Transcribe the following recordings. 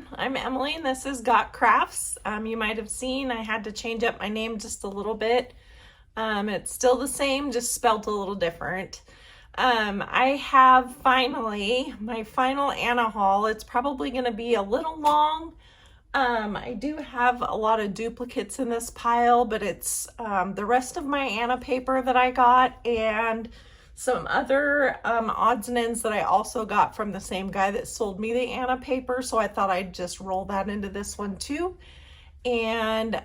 everyone. I'm Emily and this is Got Crafts. You might have seen I had to change up my name just a little bit. It's still the same, just spelled a little different. I have finally my final Anna haul. It's probably going to be a little long. I do have a lot of duplicates in this pile, but it's the rest of my Anna paper that I got and some other odds and ends that I also got from the same guy that sold me the Anna paper. So I thought I'd just roll that into this one too. And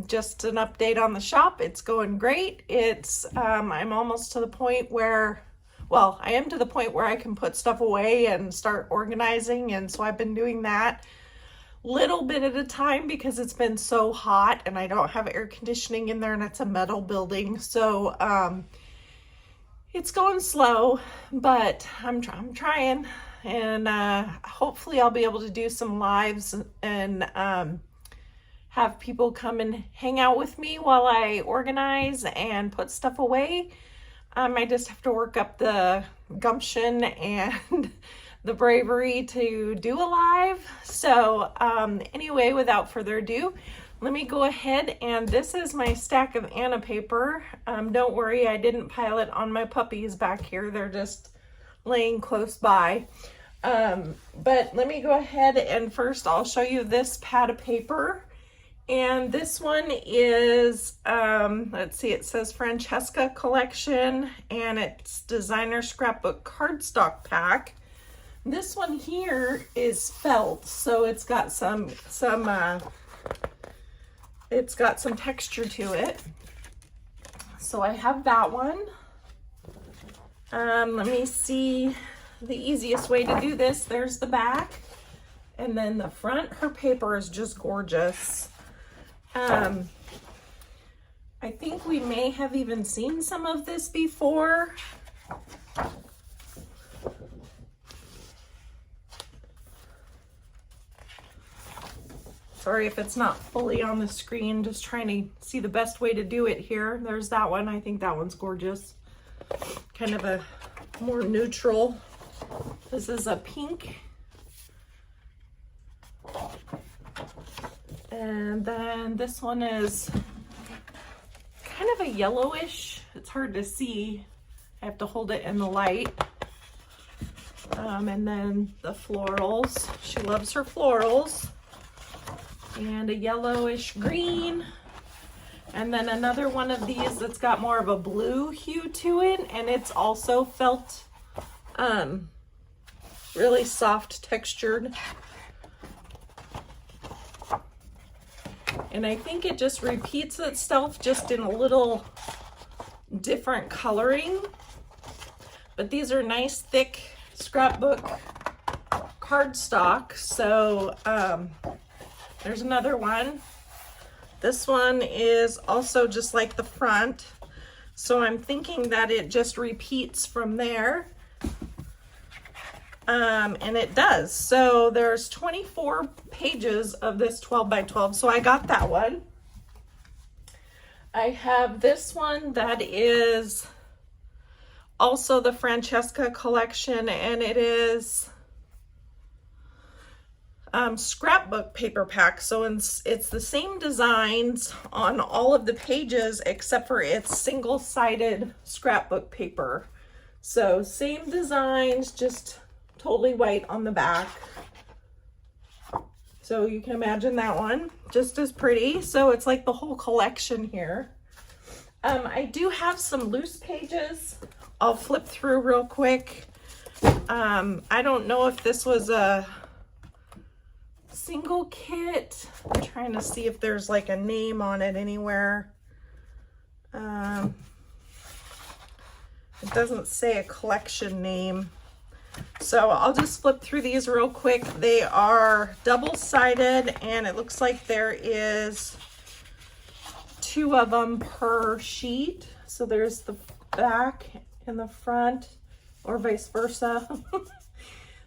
just an update on the shop. It's going great. I'm almost to the point where, well, I am to the point where I can put stuff away and start organizing. And so I've been doing that little bit at a time because it's been so hot and I don't have air conditioning in there and it's a metal building. So it's going slow, but I'm trying, and hopefully I'll be able to do some lives and have people come and hang out with me while I organize and put stuff away. I just have to work up the gumption and the bravery to do a live. So anyway, without further ado, let me go ahead, and this is my stack of Anna paper. Don't worry, I didn't pile it on my puppies back here. They're just laying close by. But let me go ahead and first I'll show you this pad of paper. And this one is, let's see, it says Francesca Collection, and it's Designer Scrapbook Cardstock Pack. This one here is felt, so it's got some texture to it. So I have that one. Let me see the easiest way to do this. There's the back, and then the front. Her paper is just gorgeous. I think we may have even seen some of this before. Sorry if it's not fully on the screen, just trying to see the best way to do it here. There's that one. I think that one's gorgeous. Kind of a more neutral. This is a pink. And then this one is kind of a yellowish. It's hard to see. I have to hold it in the light. And then the florals. She loves her florals. And a yellowish green, and then another one of these that's got more of a blue hue to it, and it's also felt really soft textured, and I think it just repeats itself just in a little different coloring. But these are nice thick scrapbook cardstock. So there's another one. This one is also just like the front. So I'm thinking that it just repeats from there. And it does. So there's 24 pages of this 12 by 12. So I got that one. I have this one that is also the Francesca Collection, and it is scrapbook paper pack. So it's the same designs on all of the pages except for it's single-sided scrapbook paper. So same designs, just totally white on the back. So you can imagine that one, just as pretty. So it's like the whole collection here. I do have some loose pages. I'll flip through real quick. I don't know if this was a single kit. I'm trying to see if there's like a name on it anywhere. It doesn't say a collection name. So I'll just flip through these real quick. They are double-sided, and it looks like there is 2 of them per sheet. So there's the back and the front, or vice versa.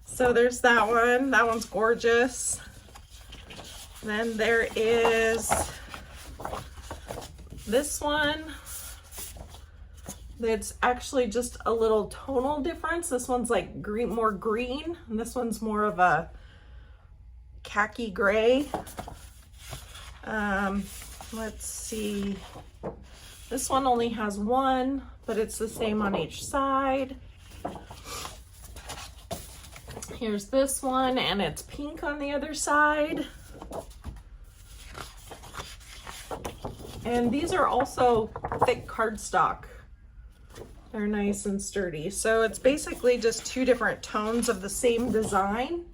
So there's that one. That one's gorgeous. Then there is this one. It's actually just a little tonal difference. This one's like green, more green, and this one's more of a khaki gray. Let's see. This one only has one, but it's the same on each side. Here's this one, and it's pink on the other side. And these are also thick cardstock. They're nice and sturdy. So it's basically just two different tones of the same design.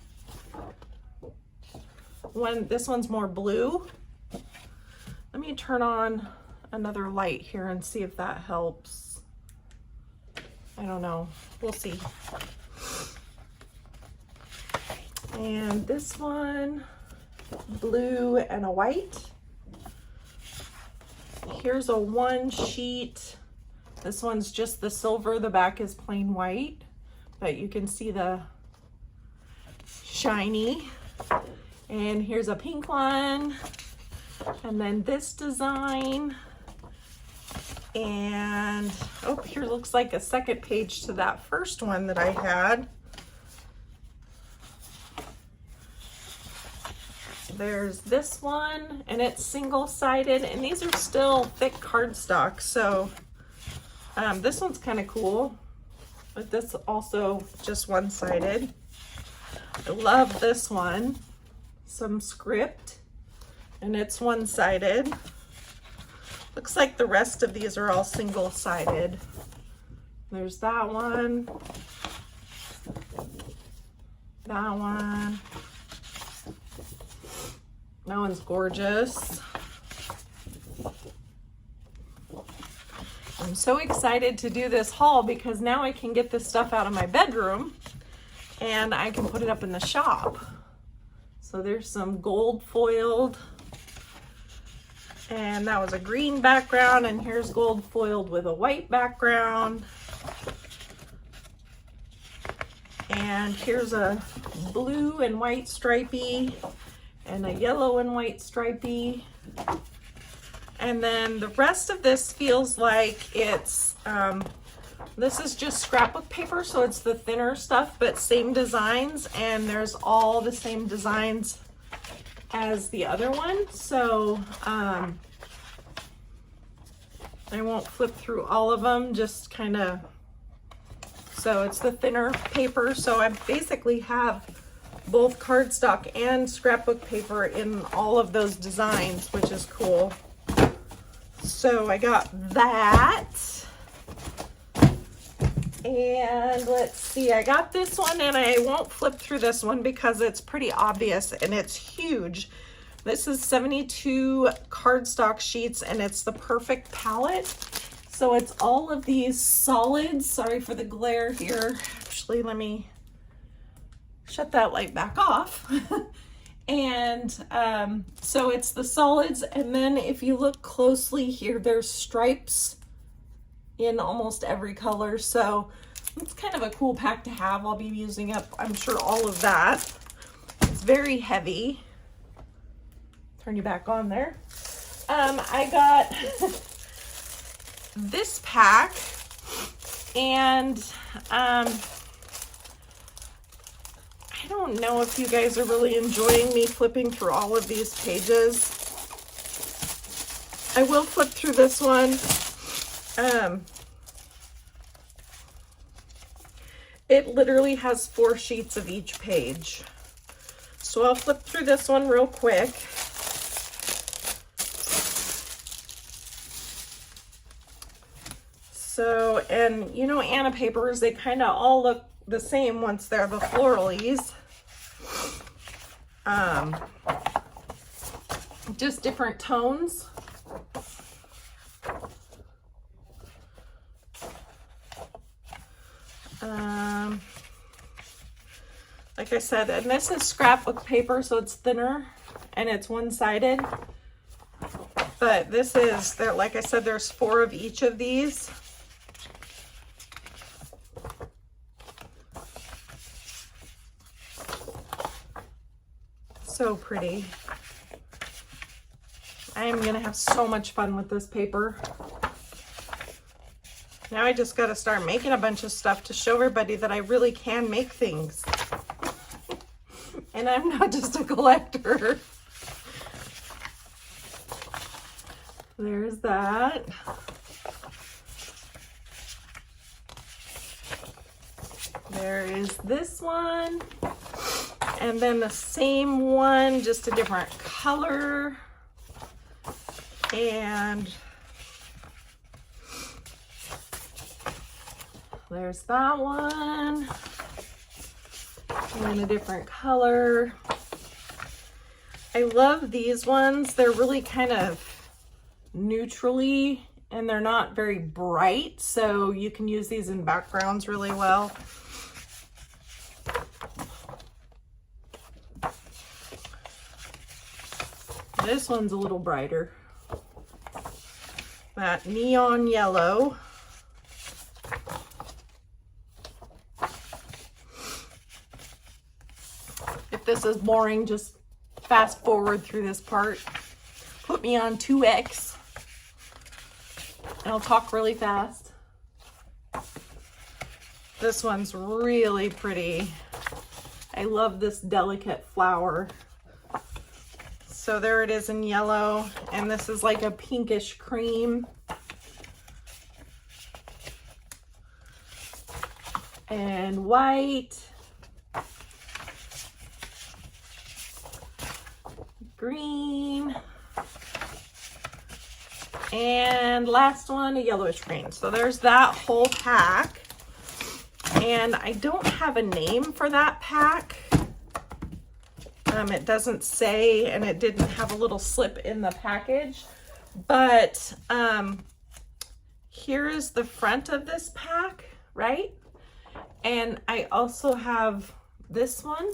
This one's more blue. Let me turn on another light here and see if that helps. I don't know. We'll see. And this one, blue and a white. Here's a one sheet. This one's just the silver, the back is plain white, but you can see the shiny. And here's a pink one. And then this design. And, oh, here looks like a second page to that first one that I had. There's this one, and it's single-sided, and these are still thick cardstock, so this one's kind of cool, but this also just one-sided. I love this one, some script, and it's one-sided. Looks like the rest of these are all single-sided. There's that one, that one. That one's gorgeous. I'm so excited to do this haul because now I can get this stuff out of my bedroom and I can put it up in the shop. So there's some gold foiled, and that was a green background, and here's gold foiled with a white background. And here's a blue and white stripey, and a yellow and white stripey. And then the rest of this feels like it's, this is just scrapbook paper, so it's the thinner stuff, but same designs, and there's all the same designs as the other one. So I won't flip through all of them, just kind of, so it's the thinner paper. So I basically have both cardstock and scrapbook paper in all of those designs, which is cool. So I got that. And let's see, I got this one, and I won't flip through this one because it's pretty obvious and it's huge. This is 72 cardstock sheets, and it's the perfect palette. So it's all of these solids. Sorry for the glare here. Actually, let me shut that light back off. And so it's the solids, and then if you look closely here, there's stripes in almost every color. So it's kind of a cool pack to have. I'll be using up, I'm sure, all of that. It's very heavy. Turn you back on there. I got this pack, and I don't know if you guys are really enjoying me flipping through all of these pages. I will flip through this one. It literally has 4 sheets of each page. So I'll flip through this one real quick. So, and you know, Anna papers, they kind of all look the same once they're the floralies. Just different tones. Like I said, and this is scrapbook paper, so it's thinner and it's one-sided. But this is, there, like I said, there's 4 of each of these. So pretty. I am gonna have so much fun with this paper. Now I just got to start making a bunch of stuff to show everybody that I really can make things. And I'm not just a collector. There's that. There is this one. And then the same one, just a different color. And there's that one. And a different color. I love these ones. They're really kind of neutrally, and they're not very bright, so you can use these in backgrounds really well. This one's a little brighter. That neon yellow. If this is boring, just fast forward through this part. Put me on 2x and I'll talk really fast. This one's really pretty. I love this delicate flower. So there it is in yellow, and this is like a pinkish cream. And white. Green. And last one, a yellowish green. So there's that whole pack. And I don't have a name for that pack. It doesn't say, and it didn't have a little slip in the package, but here is the front of this pack, right? And I also have this one.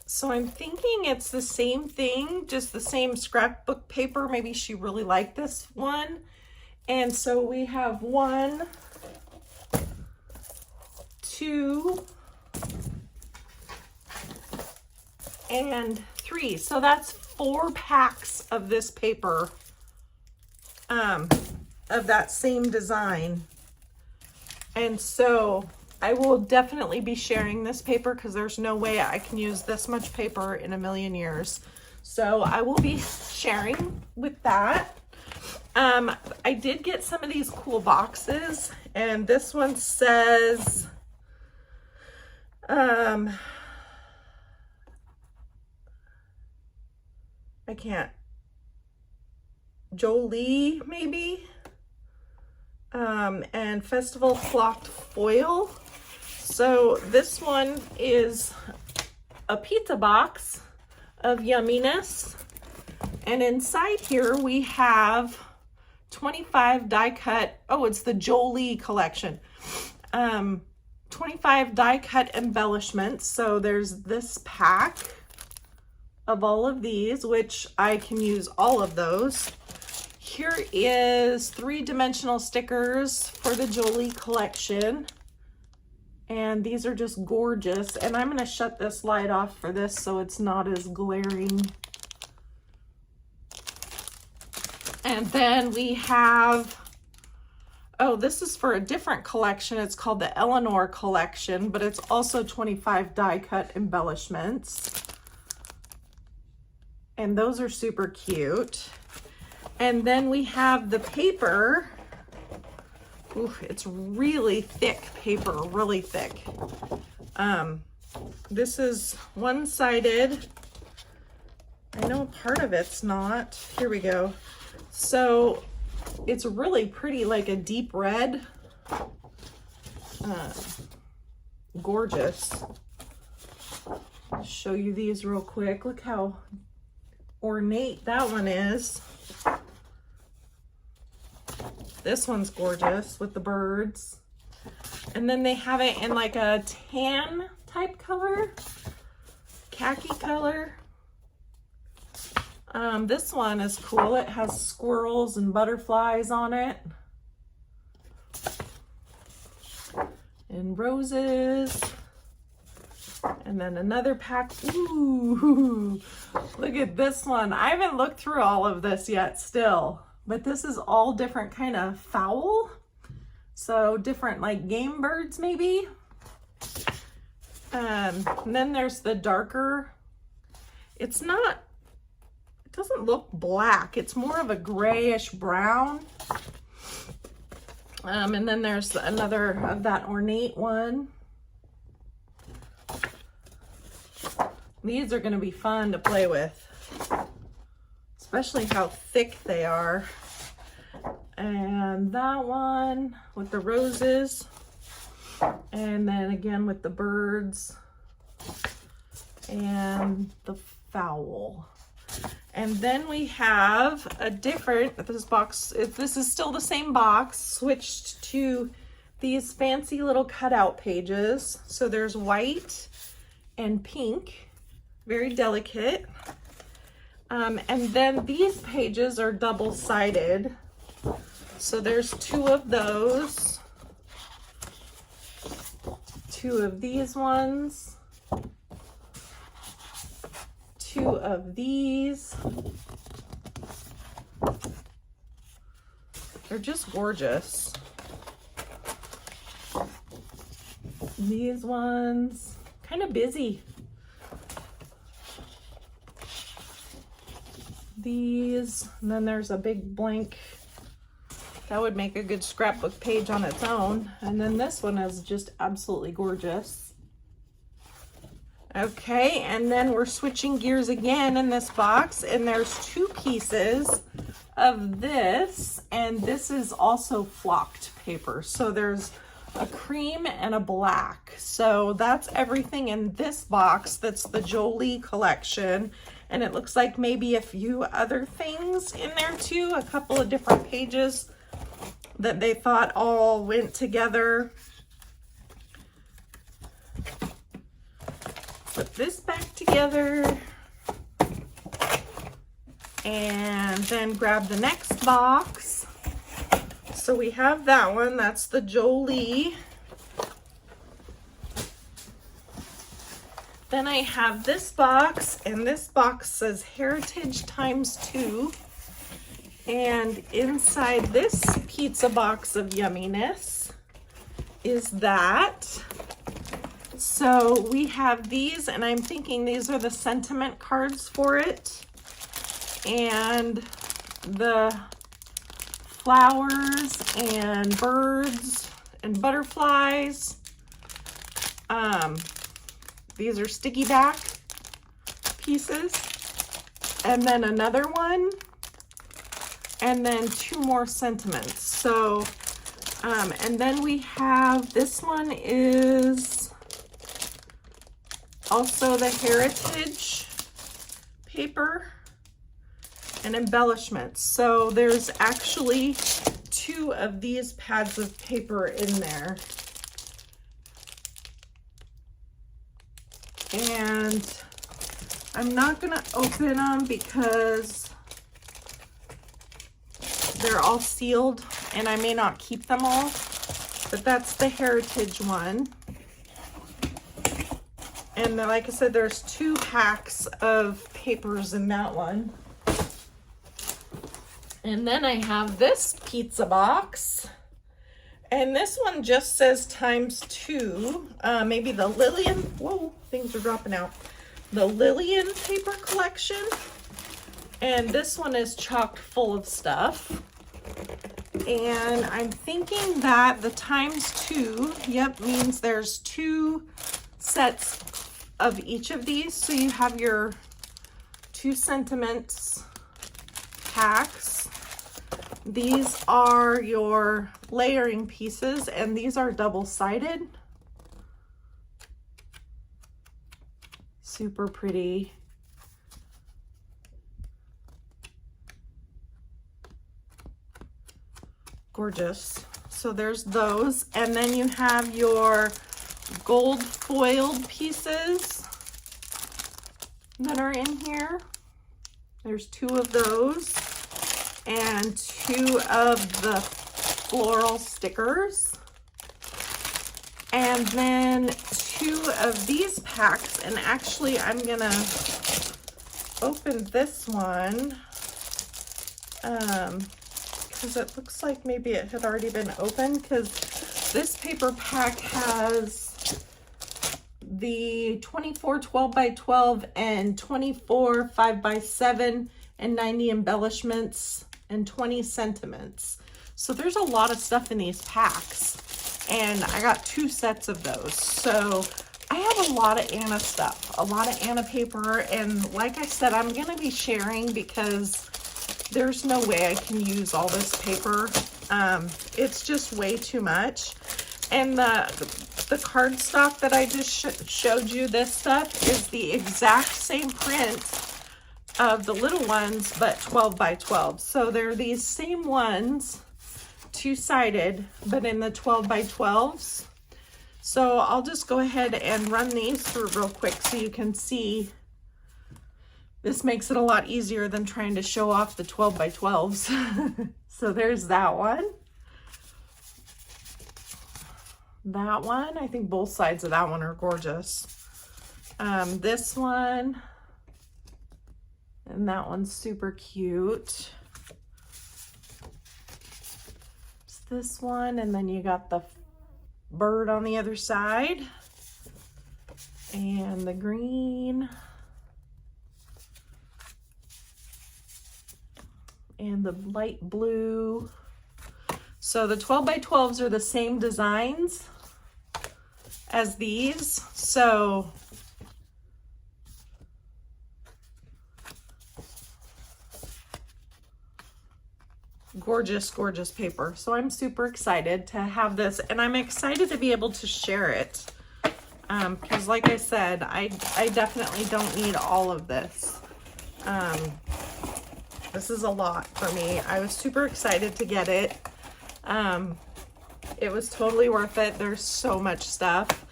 So I'm thinking it's the same thing, just the same scrapbook paper. Maybe she really liked this one. And so we have 1, 2, and 3. So that's 4 packs of this paper, of that same design. And so I will definitely be sharing this paper because there's no way I can use this much paper in a million years. So I will be sharing with that. I did get some of these cool boxes, and this one says, I can't, Jolie maybe, and Festival Flocked Foil. So this one is a pizza box of yumminess, and inside here we have 25 die cut, oh, it's the Jolie collection, 25 die cut embellishments. So there's this pack of all of these, which I can use all of those. Here is 3-dimensional stickers for the Jolie collection. And these are just gorgeous. And I'm gonna shut this light off for this so it's not as glaring. And then we have, oh, this is for a different collection. It's called the Eleanor collection, but it's also 25 die cut embellishments. And those are super cute. And then we have the paper. Ooh, it's really thick paper, really thick. This is one-sided. I know part of it's not. Here we go. So it's really pretty, like a deep red. Gorgeous. I'll show you these real quick. Look how ornate that one is. This one's gorgeous with the birds. And then they have it in like a tan type color, khaki color. This one is cool. It has squirrels and butterflies on it. And roses. And then another pack. Ooh, look at this one. I haven't looked through all of this yet still, but this is all different kind of fowl. So different like game birds maybe. And then there's the darker. It doesn't look black. It's more of a grayish brown. And then there's another of that ornate one. These are going to be fun to play with, especially how thick they are. And that one with the roses, and then again with the birds and the fowl. And then we have a different, this box, this is still the same box, switched to these fancy little cutout pages. So there's white and pink, very delicate. And then these pages are double-sided. So there's 2 of those, 2 of these ones, 2 of these. They're just gorgeous. These ones, kind of busy. These, and then there's a big blank. That would make a good scrapbook page on its own. And then this one is just absolutely gorgeous. Okay, and then we're switching gears again in this box, and there's 2 pieces of this, and this is also flocked paper. So there's a cream and a black. So that's everything in this box. That's the Jolie collection. And it looks like maybe a few other things in there too, a couple of different pages that they thought all went together. Put this back together and then grab the next box. So we have that one, that's the Jolie. Then I have this box, and this box says Heritage ×2. And inside this pizza box of yumminess is that. So we have these, and I'm thinking these are the sentiment cards for it. And the flowers and birds and butterflies. These are sticky back pieces. And then another one. And then 2 more sentiments. So, and then we have, this one is also the Heritage paper and embellishments. So there's actually 2 of these pads of paper in there. And I'm not gonna open them because they're all sealed and I may not keep them all, but that's the Heritage one. And then, like I said, there's 2 packs of papers in that one. And then I have this pizza box. And this one just says ×2. Maybe the Lillian, whoa, things are dropping out. The Lillian paper collection. And this one is chock full of stuff. And I'm thinking that the ×2, yep, means there's 2 sets of each of these. So you have your 2 sentiments packs. These are your layering pieces, and these are double-sided. Super pretty. Gorgeous. So there's those, and then you have your gold foiled pieces that are in here. There's 2 of those and 2 of the floral stickers, and then 2 of these packs. And actually I'm gonna open this one because it looks like maybe it had already been opened, because this paper pack has the 24 12 by 12 and 24 5 by 7 and 90 embellishments and 20 sentiments. So there's a lot of stuff in these packs, and I got 2 sets of those. So I have a lot of Anna stuff, a lot of Anna paper, and like I said, I'm going to be sharing because there's no way I can use all this paper. It's just way too much. And the cardstock that I just showed you, this stuff, is the exact same print of the little ones, but 12 by 12. So they're these same ones, two-sided, but in the 12 by 12s. So I'll just go ahead and run these through real quick so you can see. This makes it a lot easier than trying to show off the 12 by 12s. So there's that one. That one, I think both sides of that one are gorgeous. This one, and that one's super cute. It's this one, and then you got the bird on the other side, and the green, and the light blue. So the 12 by 12s are the same designs as these. So gorgeous, gorgeous paper. So I'm super excited to have this, and I'm excited to be able to share it. Because like I said, I definitely don't need all of this. This is a lot for me. I was super excited to get it. It was totally worth it. There's so much stuff.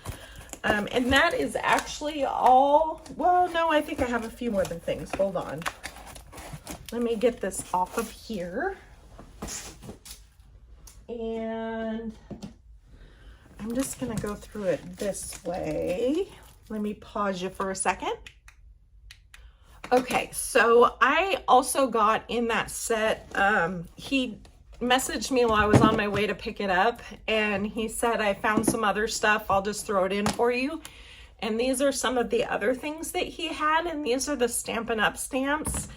And that is actually all. Well, no, I think I have a few more than things. Hold on. Let me get this off of here. And I'm just going to go through it this way. Let me pause you for a second. Okay, so I also got in that set, he messaged me while I was on my way to pick it up, and he said, I found some other stuff, I'll just throw it in for you. And these are some of the other things that he had, and these are the Stampin' Up! Stamps.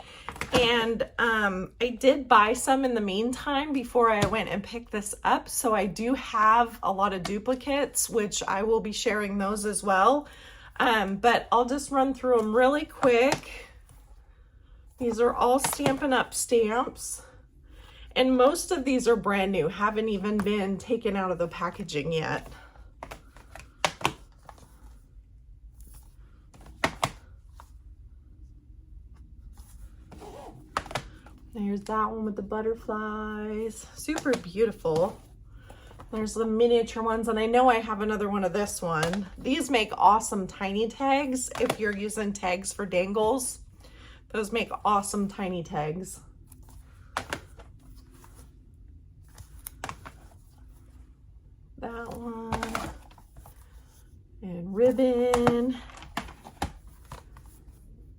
And I did buy some in the meantime before I went and picked this up, so I do have a lot of duplicates, which I will be sharing those as well. But I'll just run through them really quick. These are all Stampin' Up! Stamps. And most of these are brand new, haven't even been taken out of the packaging yet. There's that one with the butterflies. Super beautiful. There's the miniature ones, and I know I have another one of this one. These make awesome tiny tags if you're using tags for dangles. Those make awesome tiny tags. That one. And ribbon.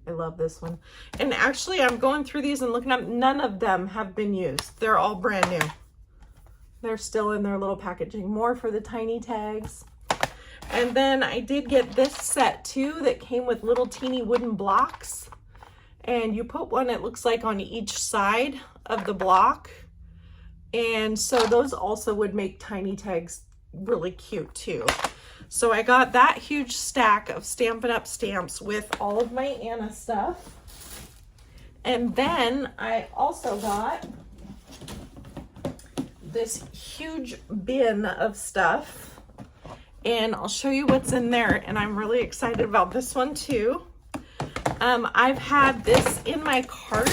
I love this one. And actually, I'm going through these and looking up. None of them have been used. They're all brand new. They're still in their little packaging. More for the tiny tags. And then I did get this set too that came with little teeny wooden blocks. And you put one, it looks like, on each side of the block. And so those also would make tiny tags really cute too. So I got that huge stack of Stampin' Up! Stamps with all of my Anna stuff. And then I also got this huge bin of stuff. And I'll show you what's in there. And I'm really excited about this one too. I've had this in my cart.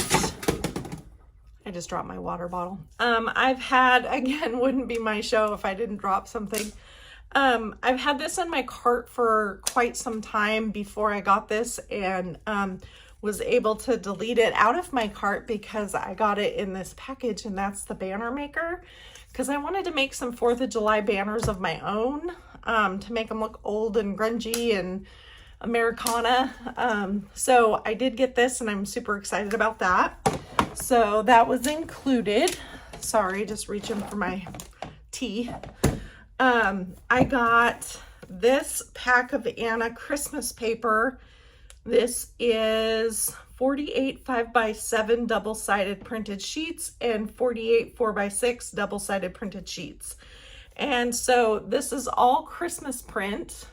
I just dropped my water bottle. I've had, again, wouldn't be my show if I didn't drop something. I've had this in my cart for quite some time before I got this, and was able to delete it out of my cart because I got it in this package, and that's the banner maker. Because I wanted to make some 4th of July banners of my own to make them look old and grungy and Americana. So I did get this, and I'm super excited about that. So that was included. Sorry, just reaching for my tea. I got this pack of Anna Christmas paper. This is 48 5x7 double-sided printed sheets and 48 4x6 double-sided printed sheets. And so this is all Christmas print.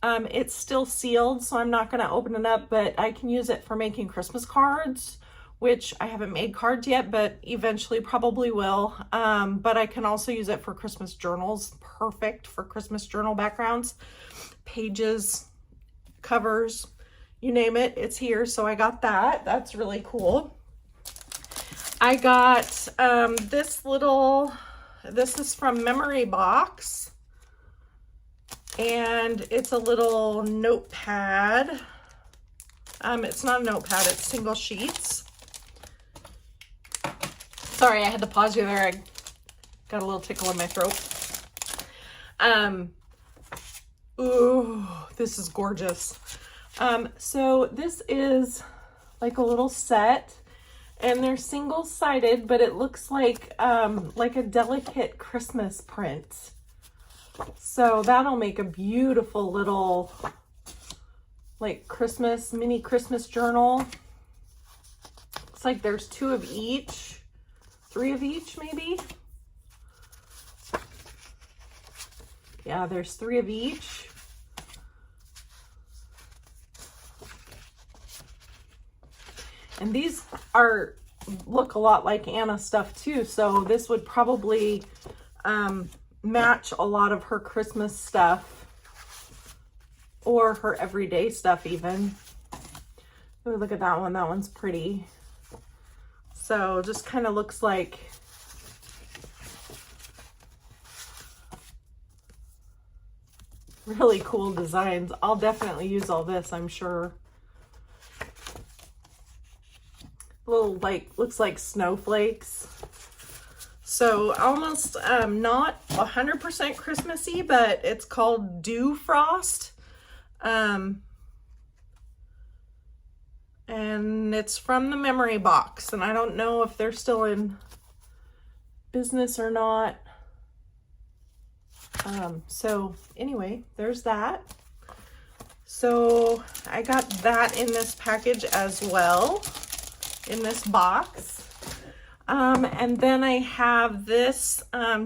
It's still sealed, so I'm not going to open it up, but I can use it for making Christmas cards, which I haven't made cards yet, but eventually probably will. But I can also use it for Christmas journals. Perfect for Christmas journal backgrounds, pages, covers, you name it, it's here. So I got that. That's really cool. I got this is from Memory Box. And it's a little notepad. It's not a notepad, it's single sheets. Sorry, I had to pause you there. I got a little tickle in my throat. Ooh, this is gorgeous. So this is like a little set, and they're single-sided, but it looks like a delicate Christmas print. So that'll make a beautiful little like mini Christmas journal. It's like there's 2 of each, 3 of each maybe. Yeah, there's 3 of each. And these look a lot like Anna stuff too. So this would probably match a lot of her Christmas stuff or her everyday stuff even. Ooh, look at that one. That one's pretty. So just kind of looks like really cool designs. I'll definitely use all this, I'm sure. Little looks like snowflakes. So almost not 100% Christmassy, but it's called Dew Frost. And it's from the Memory Box. And I don't know if they're still in business or not. So anyway, there's that. So I got that in this package as well, in this box. And then I have this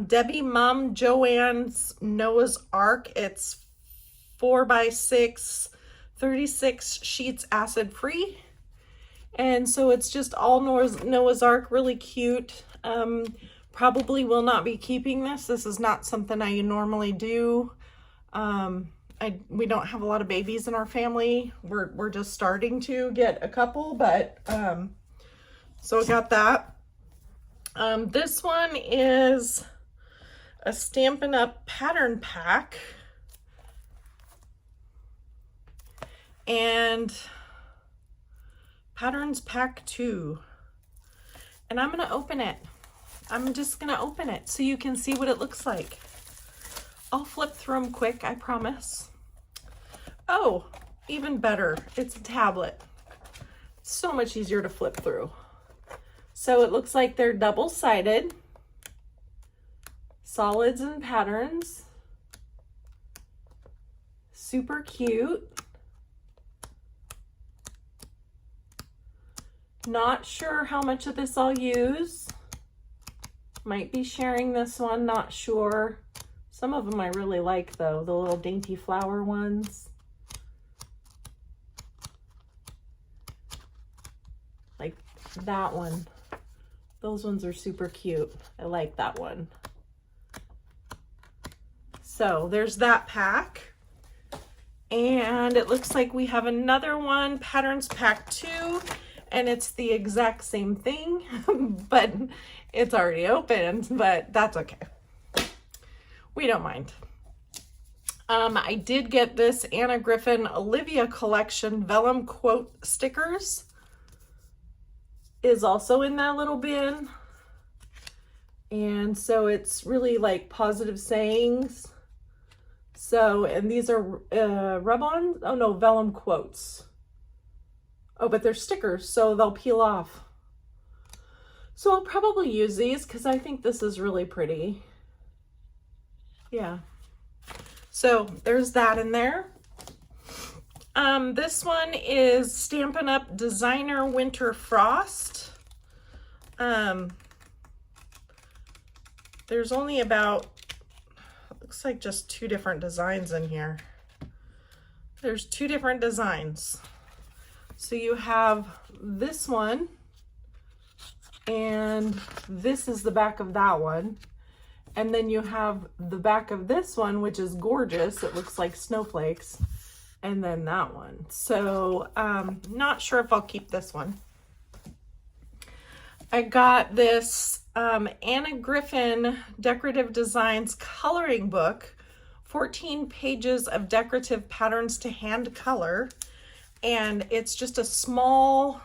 Debbie Mum Joanne's Noah's Ark. It's 4x6, 36 sheets acid free. And so it's just all Noah's Ark, really cute. Probably will not be keeping this. This is not something I normally do. We don't have a lot of babies in our family. We're just starting to get a couple, but so I got that. This one is a Stampin' Up! Pattern pack. And Patterns Pack 2. And I'm going to open it. I'm just going to open it so you can see what it looks like. I'll flip through them quick, I promise. Oh, even better. It's a tablet. So much easier to flip through. So it looks like they're double-sided, solids and patterns. Super cute. Not sure how much of this I'll use. Might be sharing this one, not sure. Some of them I really like though, the little dainty flower ones. Like that one. Those ones are super cute. I like that one. So there's that pack. And it looks like we have another one, Patterns Pack 2, and it's the exact same thing, but it's already opened, but that's okay. We don't mind. I did get this Anna Griffin Olivia collection vellum quote stickers. Is also in that little bin. And so it's really like positive sayings. So, and these are rub-on, oh no, vellum quotes. Oh, but they're stickers, so they'll peel off. So I'll probably use these because I think this is really pretty. Yeah. So there's that in there. This one is Stampin' Up! Designer Winter Frost. There's only about, looks like just 2 different designs in here. There's 2 different designs. So you have this one, and this is the back of that one. And then you have the back of this one, which is gorgeous. It looks like snowflakes. And then that one. So not sure if I'll keep this one. I got this Anna Griffin Decorative Designs coloring book, 14 pages of decorative patterns to hand color. And it's just a small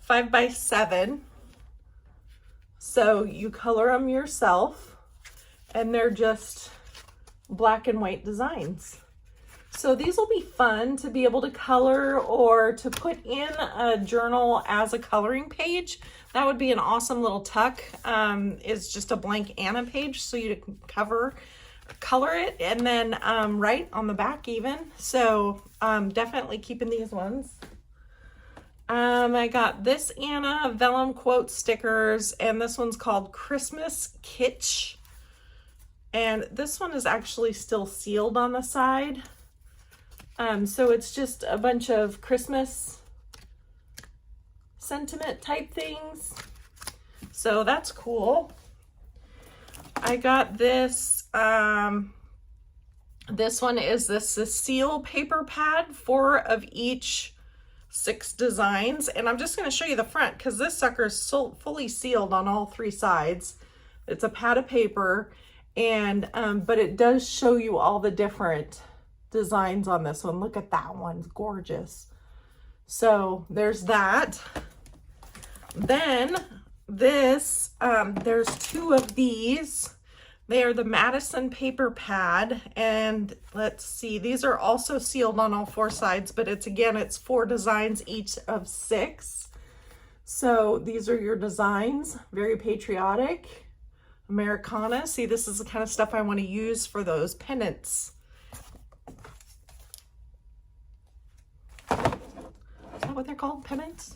5x7. So you color them yourself, and they're just black and white designs. So these will be fun to be able to color or to put in a journal as a coloring page. That would be an awesome little tuck. It's just a blank Anna page, so you can color it, and then write on the back even. So definitely keeping these ones. I got this Anna vellum quote stickers, and this one's called Christmas Kitsch. And this one is actually still sealed on the side. So it's just a bunch of Christmas sentiment type things. So that's cool. I got this, this one is the Cecile paper pad, 4 of each 6 designs. And I'm just going to show you the front because this sucker is fully sealed on all 3 sides. It's a pad of paper, and but it does show you all the different designs on this one. Look at that one, it's gorgeous. So there's that. Then this, there's 2 of these. They are the Madison paper pad, and let's see, these are also sealed on all 4 sides, but it's 4 designs each of 6. So these are your designs, very patriotic, Americana. See, this is the kind of stuff I want to use for those pennants. Is that what they're called? Pennants?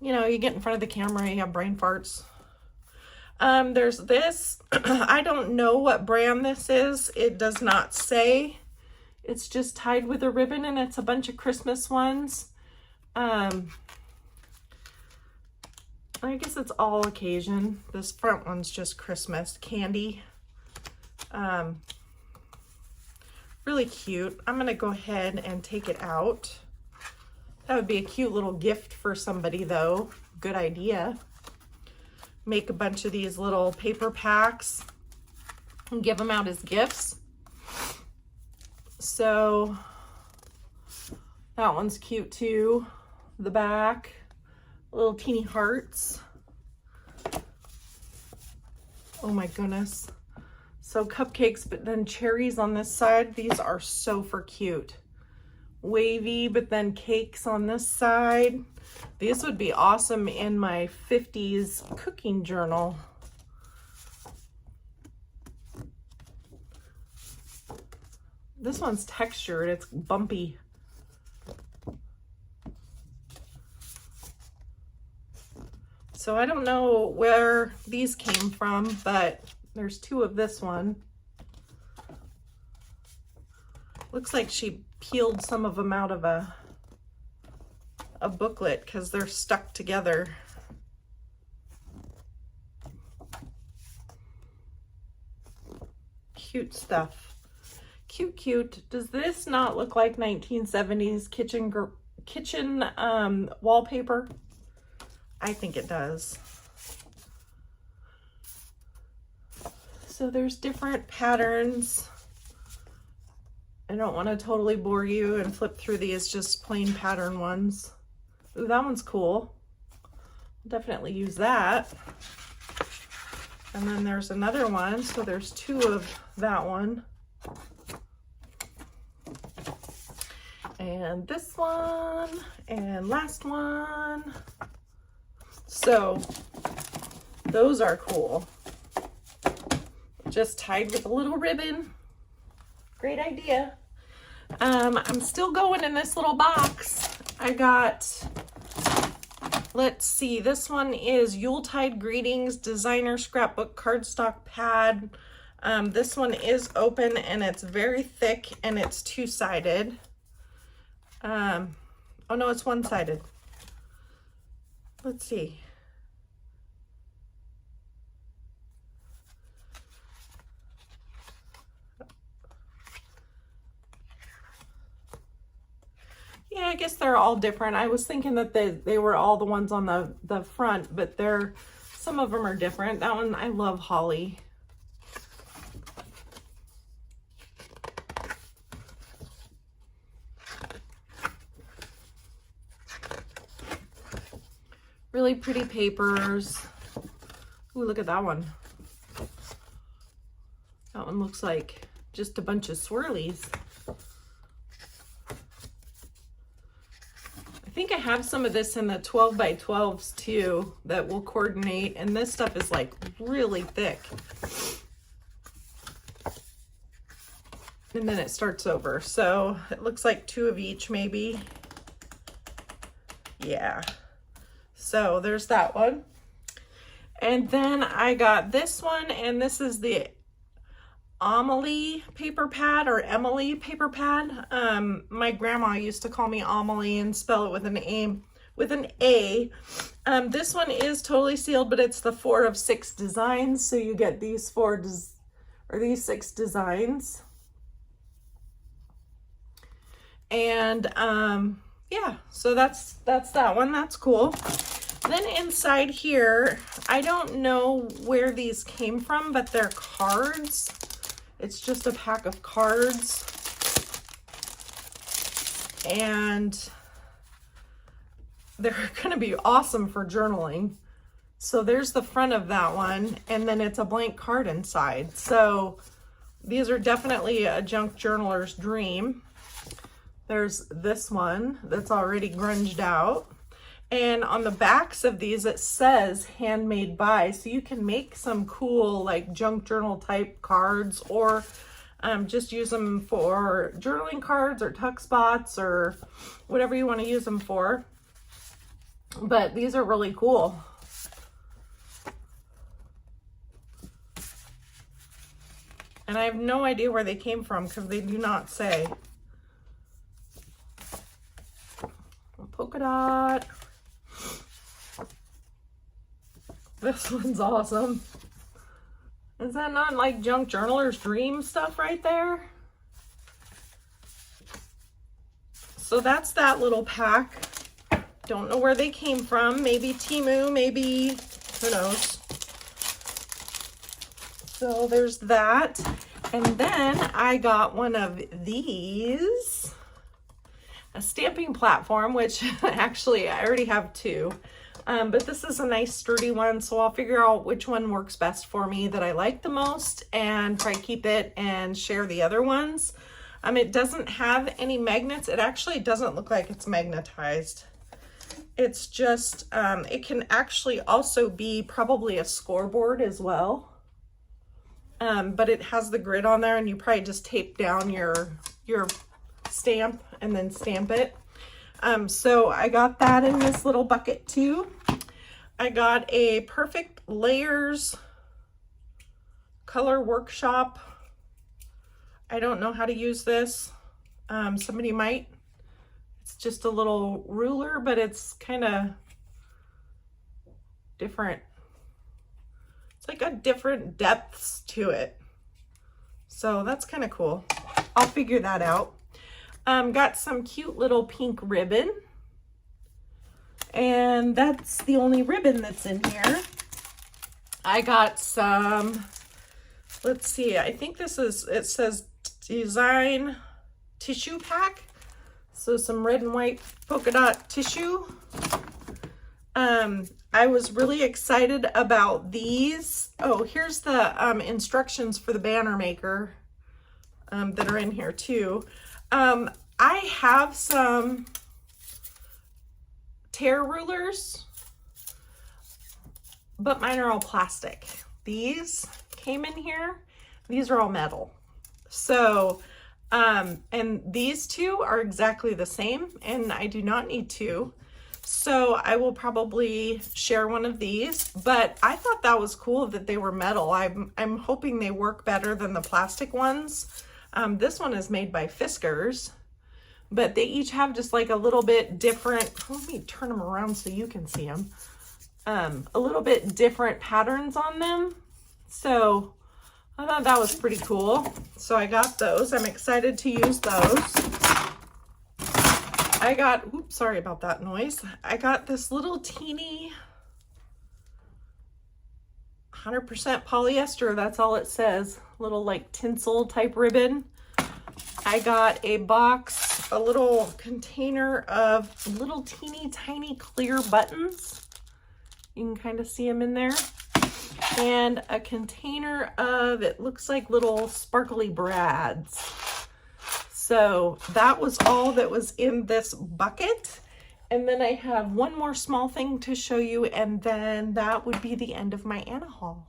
You know, you get in front of the camera, you have brain farts. There's this. I don't know what brand this is. It does not say. It's just tied with a ribbon, and it's a bunch of Christmas ones. I guess it's all occasion. This front one's just Christmas candy. Really cute. I'm gonna go ahead and take it out. That would be a cute little gift for somebody though. Good idea. Make a bunch of these little paper packs and give them out as gifts. So that one's cute too. The back, little teeny hearts. Oh my goodness. So cupcakes, but then cherries on this side. These are so cute. Wavy, but then cakes on this side. These would be awesome in my 50s cooking journal. This one's textured, it's bumpy. So I don't know where these came from, but there's 2 of this one. Looks like she peeled some of them out of a booklet because they're stuck together. Cute stuff. Cute. Does this not look like 1970s kitchen wallpaper? I think it does. So there's different patterns. I don't want to totally bore you and flip through these just plain pattern ones. Ooh, that one's cool. Definitely use that. And then there's another one. So there's 2 of that one. And this one. And last one. So those are cool. Just tied with a little ribbon. Great idea. I'm still going in this little box. I got, let's see, this one is Yuletide Greetings Designer Scrapbook Cardstock Pad. This one is open and it's very thick and it's two-sided. Oh no, it's one-sided. Let's see. Yeah, I guess they're all different. I was thinking that they were all the ones on the front, but some of them are different. That one, I love holly. Really pretty papers. Ooh, look at that one. That one looks like just a bunch of swirlies. I think I have some of this in the 12 by 12s too that will coordinate, and this stuff is like really thick. And then it starts over. So it looks like 2 of each maybe. Yeah. So there's that one. And then I got this one, and this is the Amelie paper pad, or Emily paper pad. My grandma used to call me Amelie and spell it with an A. This one is totally sealed, but it's the 4 of 6 designs. So you get these these 6 designs. And yeah, so that's that one. That's cool. Then inside here, I don't know where these came from, but they're cards. It's just a pack of cards. And they're gonna be awesome for journaling. So there's the front of that one, and then it's a blank card inside. So these are definitely a junk journaler's dream. There's this one that's already grunged out. And on the backs of these, it says handmade by. So you can make some cool like junk journal type cards, or just use them for journaling cards or tuck spots or whatever you want to use them for. But these are really cool. And I have no idea where they came from because they do not say. Polka dot. This one's awesome. Is that not like junk journaler's dream stuff right there? So that's that little pack. Don't know where they came from. Maybe Temu, maybe, who knows. So there's that. And then I got one of these, a stamping platform, which actually I already have 2. But this is a nice sturdy one, so I'll figure out which one works best for me that I like the most and try to keep it and share the other ones. It doesn't have any magnets. It actually doesn't look like it's magnetized. It's just, it can actually also be probably a scoreboard as well. But it has the grid on there, and you probably just tape down your stamp and then stamp it. So I got that in this little bucket too. I got a Perfect Layers color workshop. I don't know how to use this. Somebody might. It's just a little ruler, but it's kind of different. It's like a different depths to it. So that's kind of cool. I'll figure that out. Got some cute little pink ribbon, and that's the only ribbon that's in here. I got some, let's see, I think this is, it says design tissue pack. So some red and white polka dot tissue. I was really excited about these. Oh, here's the instructions for the banner maker that are in here too. I have some tear rulers, but mine are all plastic. These came in here. These are all metal. So And these two are exactly the same, and I do not need two. So I will probably share one of these, but I thought that was cool that they were metal. I'm hoping they work better than the plastic ones. This one is made by Fiskars, but they each have just like a little bit different, let me turn them around so you can see them. A little bit different patterns on them. So I thought that was pretty cool. So I got those. I'm excited to use those. I got, oops, sorry about that noise. I got this little teeny 100% polyester. That's all it says. Little like tinsel type ribbon. I got a box, a little container of little teeny tiny clear buttons. You can kind of see them in there. And a container of, it looks like little sparkly brads. So that was all that was in this bucket. And then I have one more small thing to show you, and then that would be the end of my Anna haul.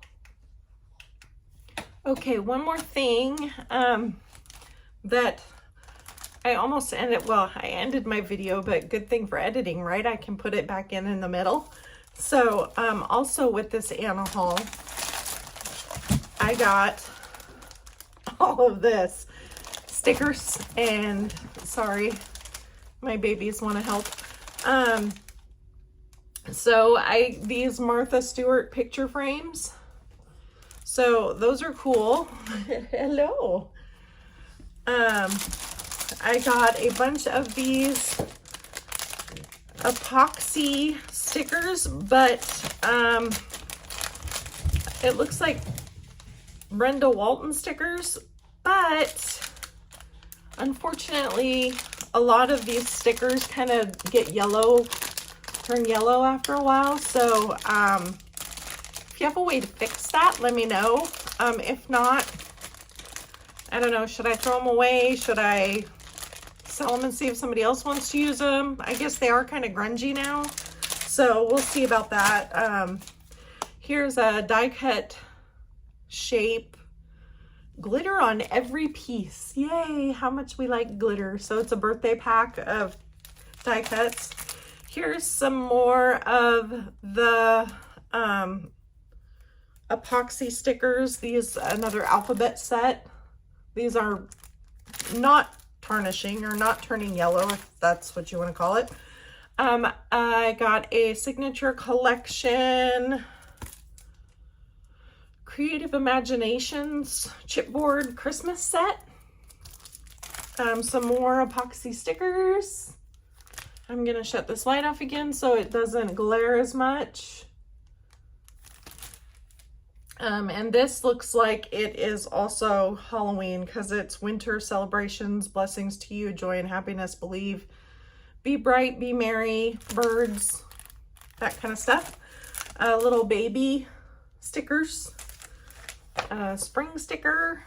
Okay, one more thing that I almost ended, well, I ended my video, but good thing for editing, right? I can put it back in the middle. So also with this Anna haul, I got all of this. Stickers, and sorry, my babies want to help. So these Martha Stewart picture frames. So those are cool. Hello. I got a bunch of these epoxy stickers, but it looks like Brenda Walton stickers, but unfortunately, a lot of these stickers kind of get yellow, turn yellow after a while. So if you have a way to fix that, let me know. If not, I don't know, should I throw them away? Should I sell them and see if somebody else wants to use them? I guess they are kind of grungy now. So we'll see about that. Here's a die cut shape. Glitter on every piece. Yay, how much we like glitter. So it's a birthday pack of die cuts. Here's some more of the epoxy stickers. These, another alphabet set. These are not tarnishing or not turning yellow, if that's what you want to call it. I got a signature collection Creative Imaginations chipboard Christmas set. Some more epoxy stickers. I'm gonna shut this light off again so it doesn't glare as much. And this looks like it is also Halloween because it's winter celebrations, blessings to you, joy and happiness, believe, be bright, be merry, birds, that kind of stuff. Little baby stickers. Spring sticker,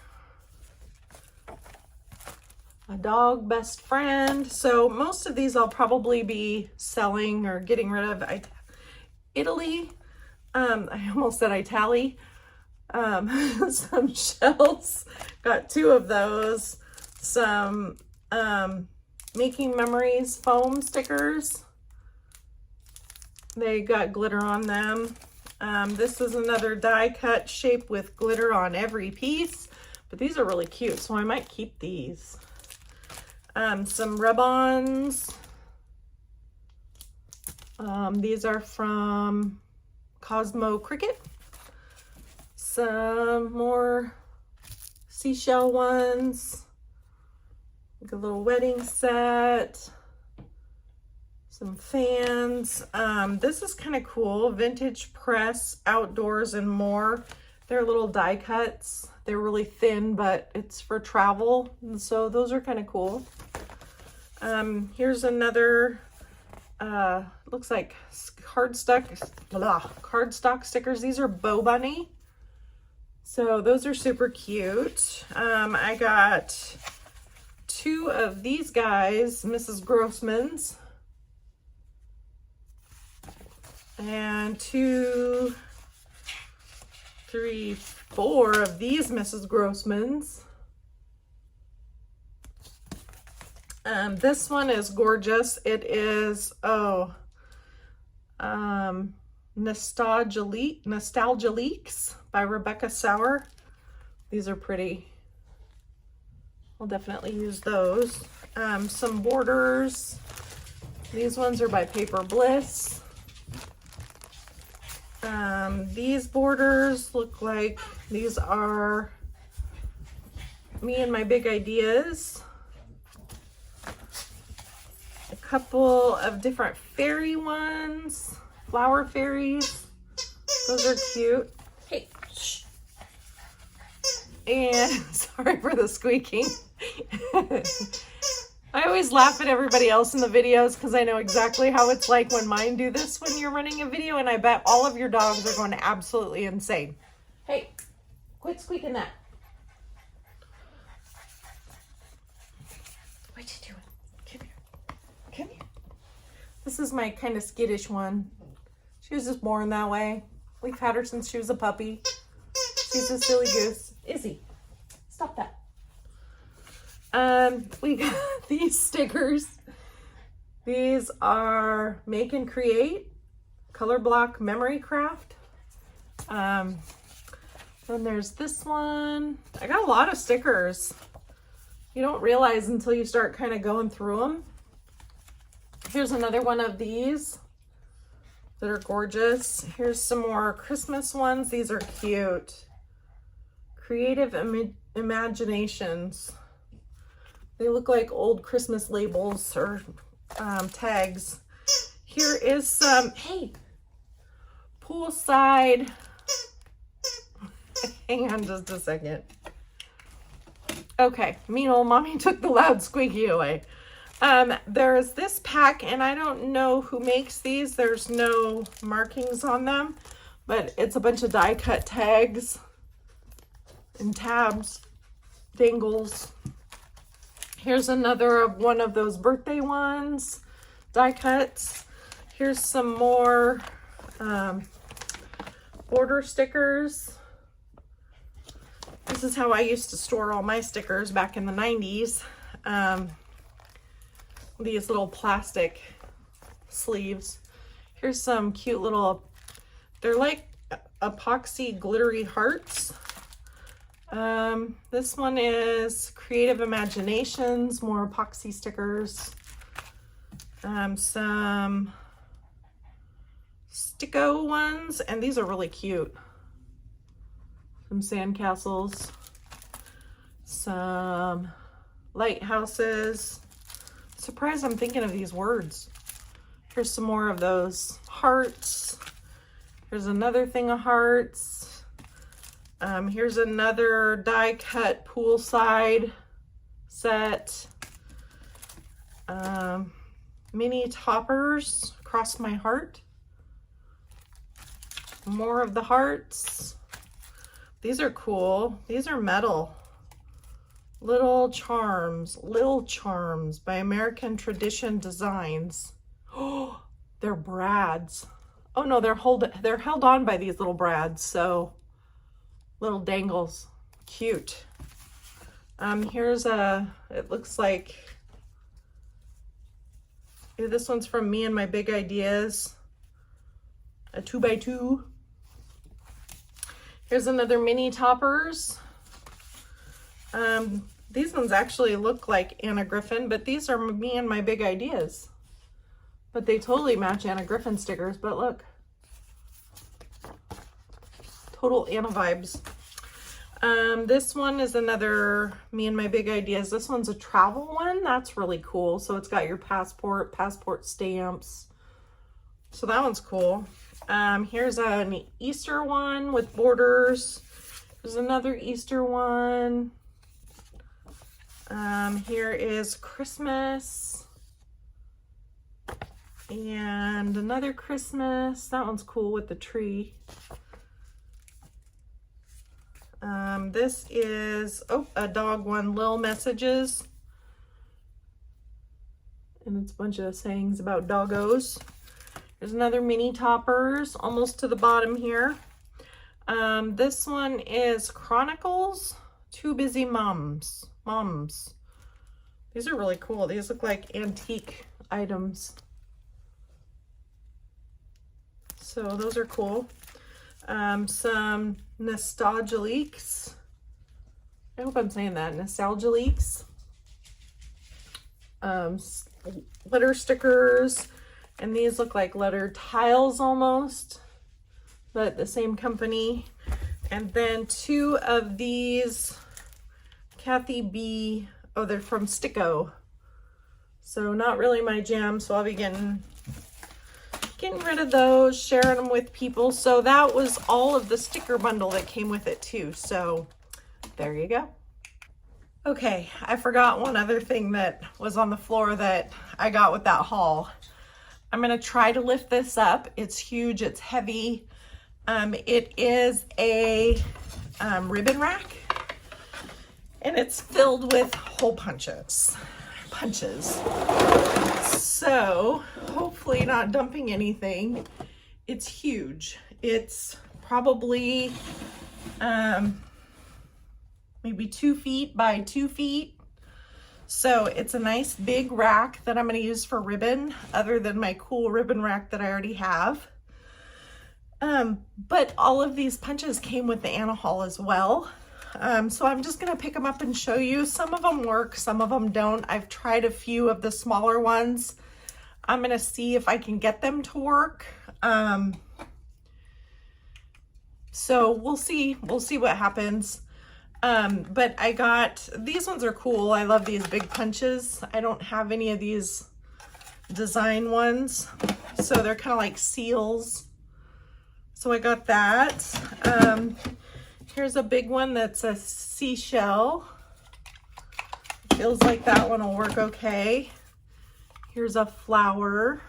a dog best friend. So most of these I'll probably be selling or getting rid of. Italy, I almost said Italy. Some shells, got 2 of those. Some Making Memories foam stickers. They got glitter on them. This is another die cut shape with glitter on every piece, but these are really cute, so I might keep these. Some rub-ons. These are from Cosmo Cricket. Some more seashell ones. Like a little wedding set. Some fans. This is kind of cool. Vintage Press, Outdoors and More. They're little die cuts. They're really thin, but it's for travel. And so those are kind of cool. Here's another, looks like cardstock stickers. These are Bow Bunny. So those are super cute. I got 2 of these guys, Mrs. Grossman's. And 2, 3, 4 of these Mrs. Grossman's. This one is gorgeous. It is, Nostalgia Leaks by Rebecca Sauer. These are pretty. I'll definitely use those. Some borders. These ones are by Paper Bliss. These borders look like these are Me and My Big Ideas. A couple of different fairy ones, flower fairies. Those are cute. Hey, shh. And sorry for the squeaking. I always laugh at everybody else in the videos because I know exactly how it's like when mine do this when you're running a video, and I bet all of your dogs are going absolutely insane. Hey, quit squeaking that. What you doing? Come here. Come here. This is my kind of skittish one. She was just born that way. We've had her since she was a puppy. She's a silly goose. Izzy, stop that. We got these stickers. These are Make and Create, Color Block Memory Craft. Then there's this one. I got a lot of stickers. You don't realize until you start kind of going through them. Here's another one of these that are gorgeous. Here's some more Christmas ones. These are cute. Creative Imaginations. They look like old Christmas labels or tags. Here is some, hey, poolside. Hang on just a second. Okay, mean old mommy took the loud squeaky away. There's this pack, and I don't know who makes these. There's no markings on them, but it's a bunch of die cut tags and tabs, dangles. Here's another one of those birthday ones, die cuts. Here's some more border stickers. This is how I used to store all my stickers back in the 90s. These little plastic sleeves. Here's some cute little, they're like epoxy glittery hearts. This one is Creative Imaginations, more epoxy stickers. Some Sticko ones, and these are really cute. Some sandcastles, some lighthouses. Surprised I'm thinking of these words. Here's some more of those hearts. Here's another thing of hearts. Here's another die cut poolside set. Mini toppers, Cross My Heart. More of the hearts. These are cool. These are metal. Lil Charms by American Tradition Designs. Oh, they're brads. Oh no, they're held on by these little brads, so little dangles. Cute. Here's it looks like, this one's from Me and My Big Ideas. A 2x2. Here's another mini toppers. These ones actually look like Anna Griffin, but these are Me and My Big Ideas. But they totally match Anna Griffin stickers, but look. Total Anna vibes. This one is another Me and My Big Ideas. This one's a travel one. That's really cool. So it's got your passport stamps. So that one's cool. Here's an Easter one with borders. There's another Easter one. Here is Christmas. And another Christmas. That one's cool with the tree. This is, a dog one, Lil Messages. And it's a bunch of sayings about doggos. There's another mini toppers, almost to the bottom here. This one is Chronicles, Too Busy Moms. These are really cool. These look like antique items. So those are cool. Some nostalgia leaks. I hope I'm saying that. Nostalgia leaks. Letter stickers. And these look like letter tiles almost, but the same company. And then 2 of these Kathy B. Oh, they're from Sticko. So not really my jam. So I'll be getting rid of those, sharing them with people. So that was all of the sticker bundle that came with it too. So there you go. Okay, I forgot one other thing that was on the floor that I got with that haul. I'm gonna try to lift this up. It's huge, it's heavy. It is a ribbon rack, and it's filled with hole punches. So hopefully not dumping anything. It's huge. It's probably maybe 2 feet by 2 feet. So it's a nice big rack that I'm going to use for ribbon, other than my cool ribbon rack that I already have. But all of these punches came with the Anna haul as well. So I'm just going to pick them up and show you. Some of them work, some of them don't. I've tried a few of the smaller ones. I'm going to see if I can get them to work. So we'll see what happens. But I got, these ones are cool. I love these big punches. I don't have any of these design ones. So they're kind of like seals. So I got that. Here's a big one that's a seashell. Feels like that one will work okay. Here's a flower,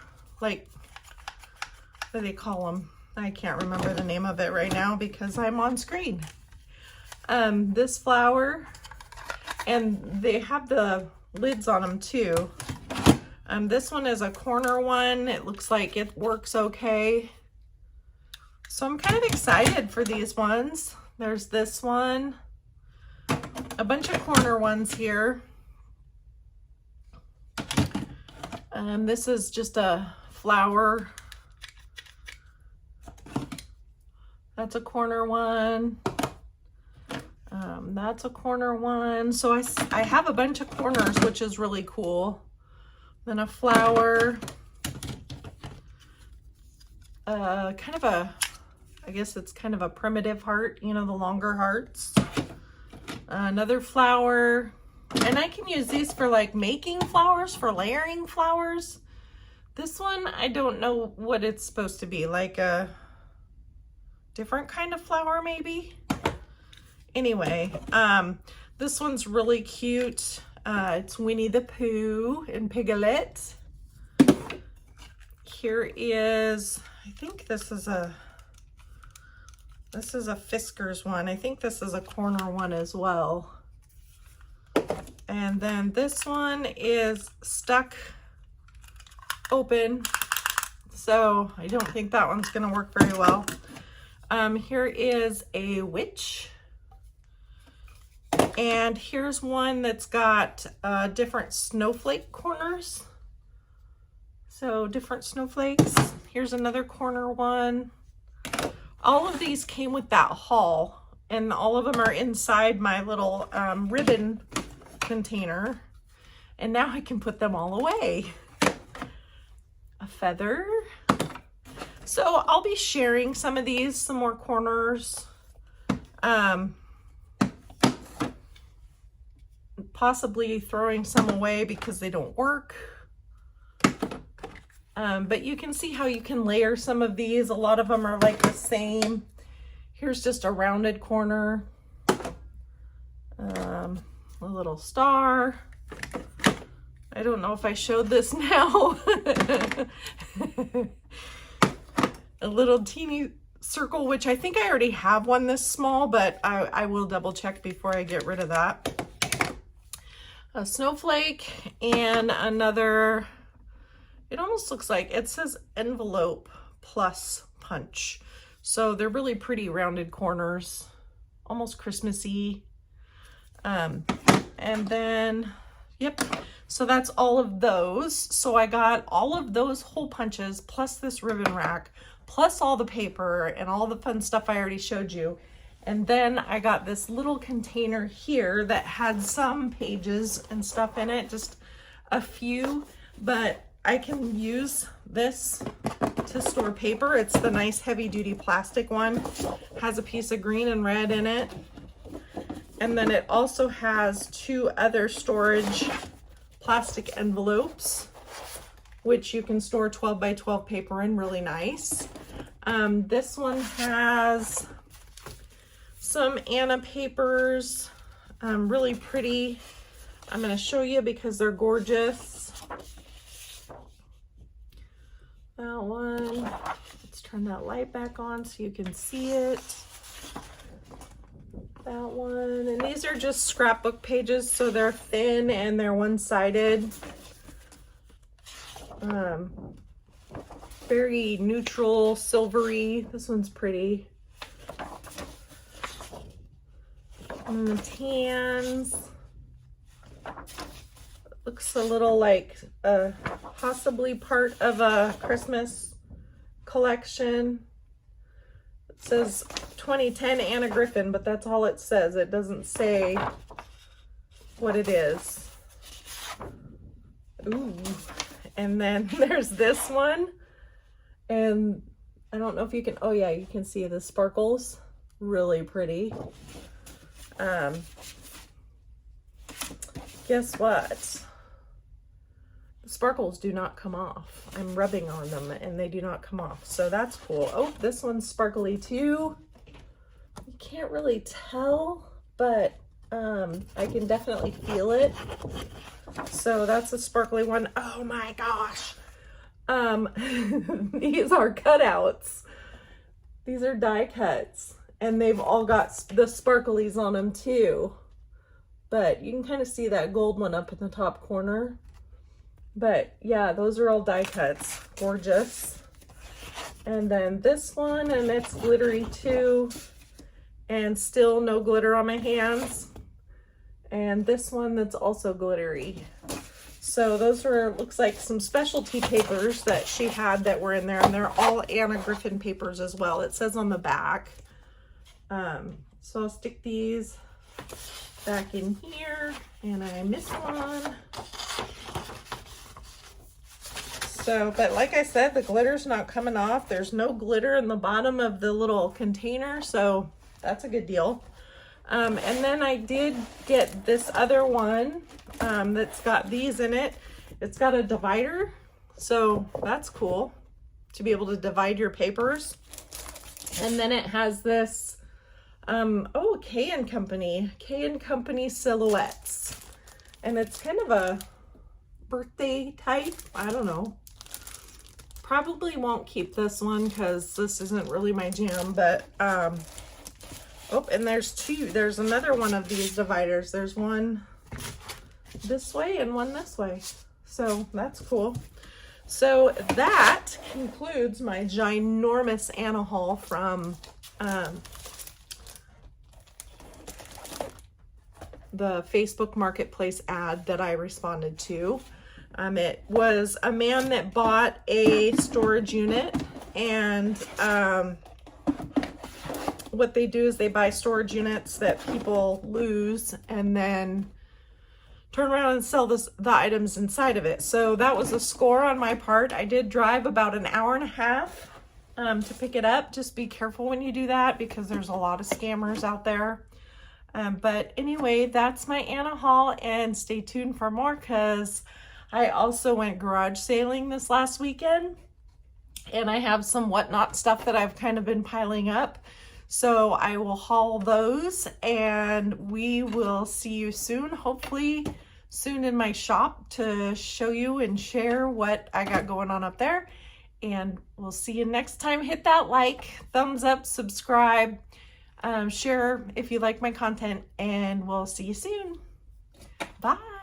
like, what do they call them? I can't remember the name of it right now because I'm on screen. This flower, and they have the lids on them too. This one is a corner one. It looks like it works okay. So I'm kind of excited for these ones. There's this one, a bunch of corner ones here. This is just a flower. That's a corner one. That's a corner one. So I have a bunch of corners, which is really cool. Then a flower. Kind of a, I guess it's kind of a primitive heart, you know, the longer hearts. Another flower. And I can use these for like making flowers, for layering flowers. This one, I don't know what it's supposed to be, like a different kind of flower maybe. Anyway, this one's really cute. It's Winnie the Pooh and Piglet. Here is, I think this is a Fisker's one. I think this is a corner one as well. And then this one is stuck open. So I don't think that one's gonna work very well. Here is a witch. And here's one that's got different snowflake corners. So different snowflakes. Here's another corner one. All of these came with that haul, and all of them are inside my little ribbon container. And now I can put them all away. A feather. So I'll be sharing some of these, some more corners. Possibly throwing some away because they don't work. But you can see how you can layer some of these. A lot of them are like the same. Here's just a rounded corner. A little star. I don't know if I showed this now. A little teeny circle, which I think I already have one this small, but I will double check before I get rid of that. A snowflake and another, it almost looks like, it says envelope plus punch. So they're really pretty rounded corners, almost Christmassy. And then Yep. So that's all of those. So I got all of those hole punches plus this ribbon rack plus all the paper and all the fun stuff I already showed you. And then I got this little container here that had some pages and stuff in it, just a few, but I can use this to store paper. It's the nice heavy duty plastic one. Has a piece of green and red in it. And then it also has 2 other storage plastic envelopes, which you can store 12 by 12 paper in, really nice. This one has some Anna papers, really pretty. I'm gonna show you because they're gorgeous. That one, let's turn that light back on so you can see it. That one, and these are just scrapbook pages, so they're thin and they're one-sided. Very neutral, silvery. This one's pretty. And the tans. Looks a little like possibly part of a Christmas collection. It says 2010 Anna Griffin, but that's all it says. It doesn't say what it is. Ooh. And then there's this one. And I don't know if you can, oh yeah, you can see the sparkles. Really pretty. Guess what? The sparkles do not come off. I'm rubbing on them and they do not come off. So that's cool. Oh, this one's sparkly too. You can't really tell, but I can definitely feel it. So that's a sparkly one. Oh my gosh. These are cutouts. These are die cuts and they've all got the sparklies on them too. But you can kind of see that gold one up in the top corner. But yeah, those are all die cuts. Gorgeous. And then this one, and it's glittery too. And still no glitter on my hands. And this one that's also glittery. So those were, looks like some specialty papers that she had that were in there. And they're all Anna Griffin papers as well. It says on the back. So I'll stick these back in here. And I missed one. So, but like I said, the glitter's not coming off. There's no glitter in the bottom of the little container, so that's a good deal. And then I did get this other one that's got these in it. It's got a divider, so that's cool to be able to divide your papers. And then it has this, K & Company silhouettes. And it's kind of a birthday type, I don't know. Probably won't keep this one because this isn't really my jam, but oh, and there's 2. There's another one of these dividers. There's one this way and one this way. So that's cool. So that concludes my ginormous Anna haul from the Facebook Marketplace ad that I responded to. It was a man that bought a storage unit, and what they do is they buy storage units that people lose and then turn around and sell the items inside of it. So that was a score on my part. I did drive about an hour and a half to pick it up. Just be careful when you do that because there's a lot of scammers out there. But anyway, that's my Anna haul, and stay tuned for more because I also went garage sailing this last weekend, and I have some whatnot stuff that I've kind of been piling up. So I will haul those, and we will see you soon, hopefully soon in my shop to show you and share what I got going on up there. And we'll see you next time. Hit that like, thumbs up, subscribe, share if you like my content, and we'll see you soon. Bye.